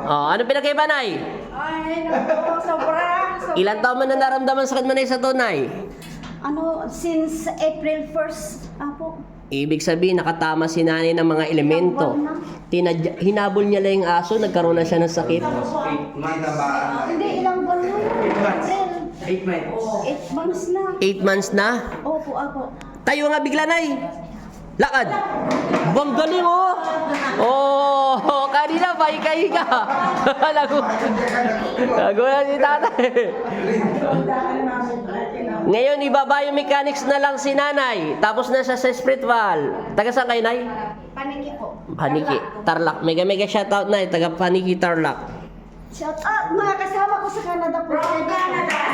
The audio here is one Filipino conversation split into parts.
Oh, ano pinakaiba, Nay? Ay, naku, sobra. Ilan taon mo na naramdaman sakit mo, Nay, sa to, Nay? Since April 1st, apo. Ibig sabihin, nakatama si nanay ng mga elemento. Hinabol niya lang yung aso, nagkaroon na siya ng sakit. Hindi, ilang buwan na yun. April. 8 months. 8 months na. 8 months na. Opo, apo. Tayo nga bigla, Nay. Lakad. Bang galing, oh. Oh, kanina pa, ika-ika. Lago na si tatay. Ngayon, iba-biomechanics na lang si nanay. Tapos na siya sa spiritual. Taga saan kayo, Nay? Paniki po. Paniki. Tarlac. Mega shoutout, Nay. Taga Paniki, Tarlac. Shout out, mga kasama ko sa Canada po.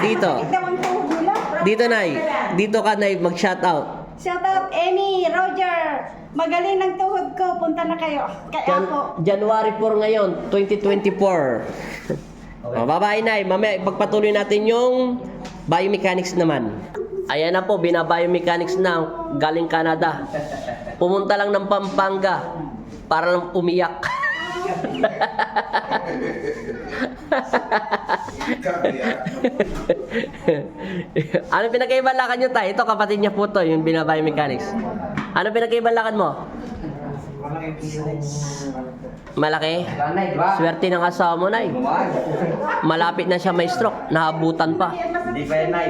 Dito. Sakit daw ang tuhod nila. Dito, Nay. Dito ka, Nay, mag-shoutout. Shout out, Amy, Roger. Magaling ng tuhod ko. Punta na kayo. Kaya ako. January 4 ngayon, 2024. O, bye-bye, Nay. Mamaya, ipagpatuloy natin yung biomechanics naman. Ayan na po, bina-biomechanics na galing Canada. Pumunta lang ng Pampanga para lang umiyak. Ano pinagkaiba lakad nyo, Tay? Ito, kapatid niya po to, yung bina-biomechanics. Ano pinagkaiba lakad mo? Malaki? Kanay, diba? Swerte ng asawa mo, Nay. Malapit na siya may stroke. Nahabutan pa. Hindi pa yan, Nay.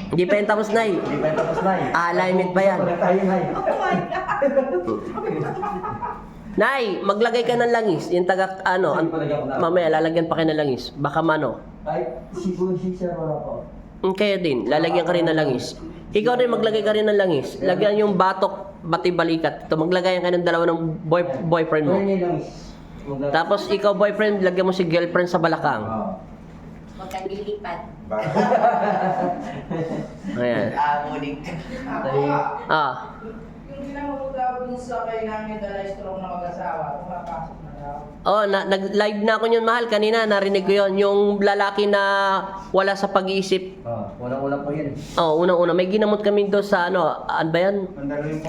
Hindi pa yan tapos, Nay. Hindi pa yan tapos, Nay. Alignment pa yan. Wala tayo, Nay. Nay, maglagay ka ng langis. Yung taga, mamaya lalagyan pa kayo ng langis. Baka mano. Ay, si Sir, wala po. Kaya din, lalagyan ka rin ng langis. Ikaw rin, maglagay ka rin ng langis. Lagyan yung batok, bati balikat. Ito, maglagay ka ng dalawa ng boyfriend mo. Ayun yung langis. Tapos ikaw, boyfriend, lagyan mo si girlfriend sa balakang. Huwag kang lilipat. Ayan. Muling. Ah. Yung ginamot daw dun sa kay namin dala strong na mag-asawa, pumapasok na daw. Oh, nag-live na ako yun, mahal. Kanina, narinig ko yun. Yung lalaki na wala sa pag-iisip. Unang-una po yun. Oh, unang-una. May ginamot kami doon sa ano ba yan?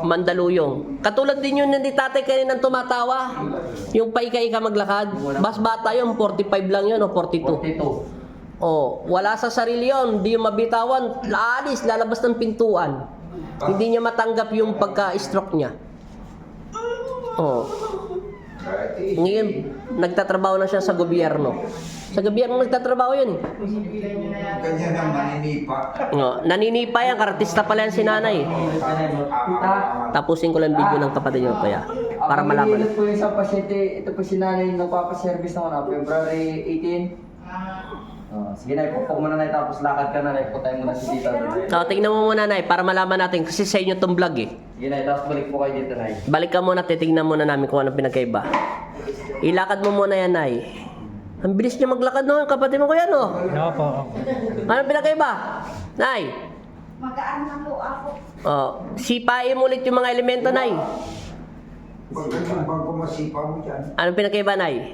Mandaluyong. Katulad din yun ni tatay kanina tumatawa. Yung paika-ika maglakad. Bas bata yun, 45 lang yun o 42. 42. Oh, wala sa sarili yun. Hindi yung mabitawan. Aalis, lalabas ng pintuan. Hindi niya matanggap yung pagka-stroke niya. Oh. Ngayon, nagtatrabaho na siya sa gobyerno. Sa gobyerno nagtatrabaho yun eh. Kanya nang maninipa. Oh, naninipa yan, artista pala yan si nanay. Tapusin ko lang video ng kapatid niyo kaya para malaman. Ang po yung isang pasyente, ito po si nanay nagpapaservice na February 18. Sige na, ipupok mo na na tapos lakad ka na na, iputay mo na si tita. So, tingnan mo muna, Nay, para malaman natin kasi sa inyo itong vlog eh. Sige na, tapos balik po kayo dito, Nay. Balik ka muna, titignan muna namin kung anong pinagkaiba. Ilakad mo muna yan, Nay. Ang bilis niya maglakad no, kapatid mo ko yan, oh. Opo. Anong pinagkaiba? Nay. Magaan na po ako. Oh, sipain mo ulit yung mga elemento, Nay. Bago masipa mo dyan. Anong pinagkaiba, Nay?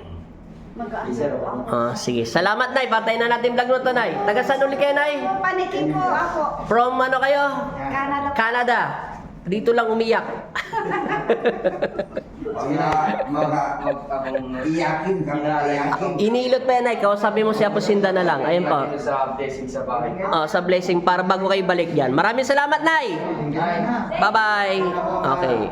Magaan na po ako. Oh, sige. Salamat, Nay. Patayin na natin vlog mo to, Nay. Taga saan ulit kayo, Nay? Paniki po ako. From ano kayo? Canada. Canada. Dito lang umiyak. Mga iyakin ka, iyakin. Iniilot pa yan, Nay. Kausapin mo si Apo Sinda na lang. Ayun po. Sa blessing sa bahay. Oh, sa blessing para bago kayo balik diyan. Maraming salamat, Nay. Nay. Bye-bye. Okay.